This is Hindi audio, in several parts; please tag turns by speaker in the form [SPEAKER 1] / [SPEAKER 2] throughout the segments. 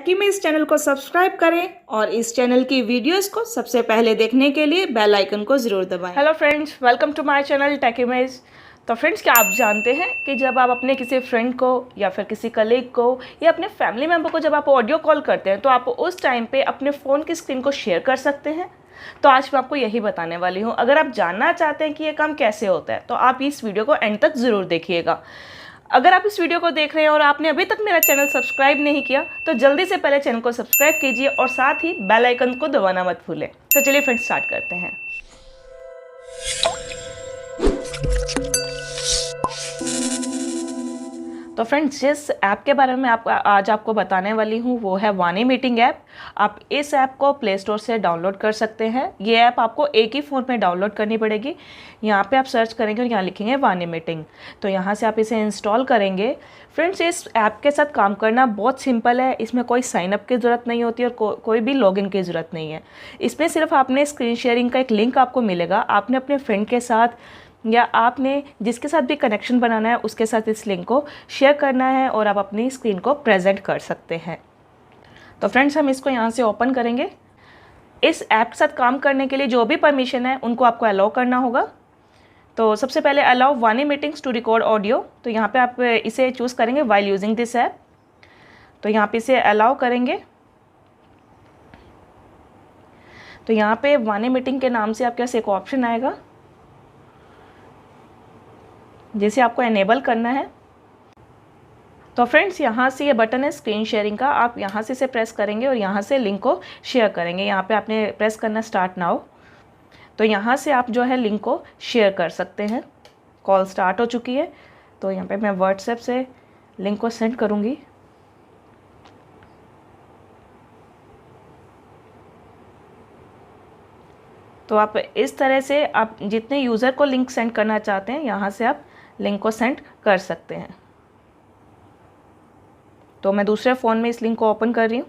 [SPEAKER 1] टेकी में इस चैनल को सब्सक्राइब करें और इस चैनल की वीडियोस को सबसे पहले देखने के लिए बेल आइकन को ज़रूर दबाएं।
[SPEAKER 2] Hello friends, welcome to my channel techy में। तो फ्रेंड्स, क्या आप जानते हैं कि जब आप अपने किसी फ्रेंड को या फिर किसी कलीग को या अपने फैमिली मेम्बर को जब आप ऑडियो कॉल करते हैं तो आप उस टाइम पे अपने फ़ोन की स्क्रीन को शेयर कर सकते हैं। तो आज मैं आपको यही बताने वाली हूँ। अगर आप जानना चाहते हैं कि ये काम कैसे होता है तो आप इस वीडियो को एंड तक ज़रूर देखिएगा। अगर आप इस वीडियो को देख रहे हैं और आपने अभी तक मेरा चैनल सब्सक्राइब नहीं किया तो जल्दी से पहले चैनल को सब्सक्राइब कीजिए और साथ ही बेल आइकन को दबाना मत भूलें। तो चलिए फ्रेंड्स, स्टार्ट करते हैं। तो फ्रेंड्स, जिस ऐप के बारे में आज आपको बताने वाली हूँ वो है वाणी मीटिंग ऐप। आप इस ऐप को प्ले स्टोर से डाउनलोड कर सकते हैं। ये ऐप आपको एक ही फ़ोन में डाउनलोड करनी पड़ेगी। यहाँ पे आप सर्च करेंगे और यहाँ लिखेंगे वाणी मीटिंग, तो यहाँ से आप इसे इंस्टॉल करेंगे। फ्रेंड्स, इस ऐप के साथ काम करना बहुत सिंपल है। इसमें कोई साइनअप की ज़रूरत नहीं होती और कोई भी लॉगिन की ज़रूरत नहीं है। इसमें सिर्फ आपने स्क्रीन शेयरिंग का एक लिंक आपको मिलेगा। आपने अपने फ्रेंड के साथ या आपने जिसके साथ भी कनेक्शन बनाना है उसके साथ इस लिंक को शेयर करना है और आप अपनी स्क्रीन को प्रेजेंट कर सकते हैं। तो फ्रेंड्स, हम इसको यहाँ से ओपन करेंगे। इस ऐप के साथ काम करने के लिए जो भी परमिशन है उनको आपको अलाउ करना होगा। तो सबसे पहले अलाउ वाणी मीटिंग्स टू रिकॉर्ड ऑडियो, तो यहाँ पे आप इसे चूज़ करेंगे वाइल यूजिंग दिस ऐप। तो यहाँ पे इसे अलाउ करेंगे। तो यहाँ पे वाणी मीटिंग के नाम से आपके पास एक ऑप्शन आएगा जिसे आपको एनेबल करना है। तो फ्रेंड्स, यहाँ से ये बटन है स्क्रीन शेयरिंग का, आप यहाँ से इसे प्रेस करेंगे और यहाँ से लिंक को शेयर करेंगे। यहाँ पे आपने प्रेस करना स्टार्ट नाउ। तो यहाँ से आप जो है लिंक को शेयर कर सकते हैं। कॉल स्टार्ट हो चुकी है। तो यहाँ पे मैं व्हाट्सएप से लिंक को सेंड करूँगी। तो आप इस तरह से आप जितने यूज़र को लिंक सेंड करना चाहते हैं यहाँ से आप लिंक को सेंड कर सकते हैं। तो मैं दूसरे फ़ोन में इस लिंक को ओपन कर रही हूँ।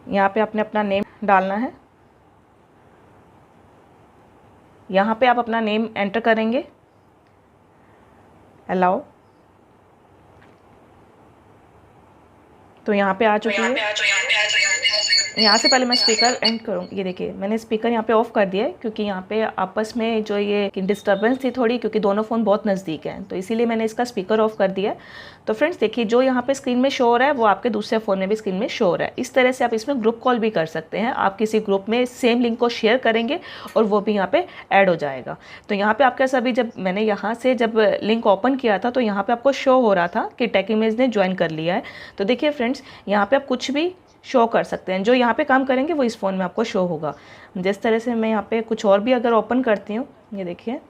[SPEAKER 2] यहाँ पे आपने अपना नेम डालना है। यहाँ पे आप अपना नेम एंटर करेंगे, अलाउ। तो यहाँ पे आ चुकी है। यहाँ से पहले मैं स्पीकर एंड करूँगी। ये देखिए, मैंने स्पीकर यहाँ पे ऑफ़ कर दिया है क्योंकि यहाँ पे आपस में जो ये डिस्टर्बेंस थी थोड़ी, क्योंकि दोनों फ़ोन बहुत नज़दीक हैं, तो इसीलिए मैंने इसका स्पीकर ऑफ़ कर दिया है। तो फ्रेंड्स देखिए, जो यहाँ पे स्क्रीन में शो हो रहा है वो आपके दूसरे फ़ोन में भी स्क्रीन में शो हो रहा है। इस तरह से आप इसमें ग्रुप कॉल भी कर सकते हैं। आप किसी ग्रुप में सेम लिंक को शेयर करेंगे और वो भी यहाँ पे ऐड हो जाएगा। तो यहाँ पे आपके सभी, जब मैंने यहाँ से जब लिंक ओपन किया था तो यहाँ पे आपको शो हो रहा था कि टेक इमेज ने ज्वाइन कर लिया है। तो देखिए फ्रेंड्स, यहाँ पे आप कुछ भी शो कर सकते हैं। जो यहाँ पे काम करेंगे वो इस फ़ोन में आपको शो होगा। जिस तरह से मैं यहाँ पे कुछ और भी अगर ओपन करती हूँ, ये देखिए,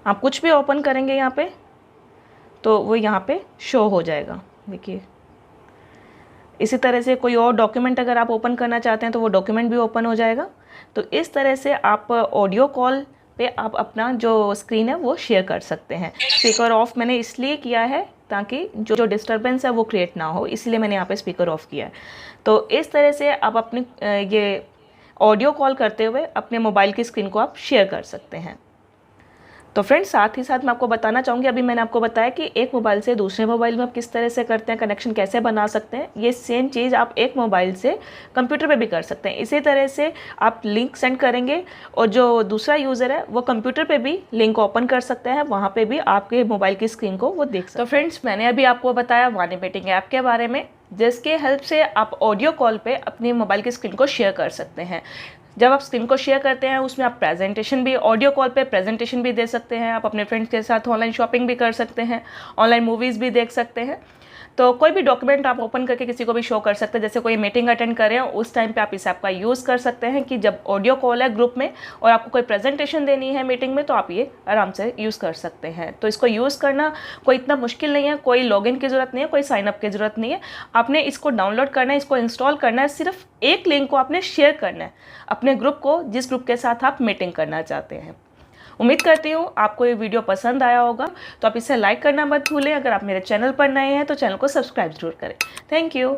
[SPEAKER 2] आप कुछ भी ओपन करेंगे यहाँ पे तो वो यहाँ पे शो हो जाएगा। देखिए, इसी तरह से कोई और डॉक्यूमेंट अगर आप ओपन करना चाहते हैं तो वो डॉक्यूमेंट भी ओपन हो जाएगा। तो इस तरह से आप ऑडियो कॉल पे आप अपना जो स्क्रीन है वो शेयर कर सकते हैं। स्पीकर ऑफ मैंने इसलिए किया है ताकि जो डिस्टर्बेंस है वो क्रिएट ना हो, इसलिए मैंने यहाँ पे स्पीकर ऑफ किया है। तो इस तरह से आप अपनी ये ऑडियो कॉल करते हुए अपने मोबाइल की स्क्रीन को आप शेयर कर सकते हैं। तो फ्रेंड्स, साथ ही साथ मैं आपको बताना चाहूँगी, अभी मैंने आपको बताया कि एक मोबाइल से दूसरे मोबाइल में आप किस तरह से करते हैं, कनेक्शन कैसे बना सकते हैं। ये सेम चीज़ आप एक मोबाइल से कंप्यूटर पे भी कर सकते हैं। इसी तरह से आप लिंक सेंड करेंगे और जो दूसरा यूज़र है वो कंप्यूटर पे भी लिंक ओपन कर सकते हैं, वहाँ पे भी आपके मोबाइल की स्क्रीन को वो देख सकते हैं। तो फ्रेंड्स, मैंने अभी आपको बताया वाणी मीटिंग ऐप के बारे में, जिसके हेल्प से आप ऑडियो कॉल पे अपनी मोबाइल की स्क्रीन को शेयर कर सकते हैं। जब आप स्क्रीन को शेयर करते हैं उसमें आप प्रेजेंटेशन भी, ऑडियो कॉल पे प्रेजेंटेशन भी दे सकते हैं। आप अपने फ्रेंड्स के साथ ऑनलाइन शॉपिंग भी कर सकते हैं, ऑनलाइन मूवीज़ भी देख सकते हैं। तो कोई भी डॉक्यूमेंट आप ओपन करके किसी को भी शो कर सकते हैं। जैसे कोई मीटिंग अटेंड कर रहे हैं उस टाइम पे आप इस ऐप का यूज़ कर सकते हैं कि जब ऑडियो कॉल है ग्रुप में और आपको कोई प्रेजेंटेशन देनी है मीटिंग में तो आप ये आराम से यूज़ कर सकते हैं। तो इसको यूज़ करना कोई इतना मुश्किल नहीं है, कोई लॉगिन की ज़रूरत नहीं है, कोई साइनअप की ज़रूरत नहीं है। आपने इसको डाउनलोड करना है, इसको इंस्टॉल करना है, सिर्फ एक लिंक को आपने शेयर करना है अपने ग्रुप को, जिस ग्रुप के साथ आप मीटिंग करना चाहते हैं। उम्मीद करती हूँ आपको ये वीडियो पसंद आया होगा। तो आप इसे लाइक करना मत भूलें। अगर आप मेरे चैनल पर नए हैं तो चैनल को सब्सक्राइब जरूर करें। Thank you.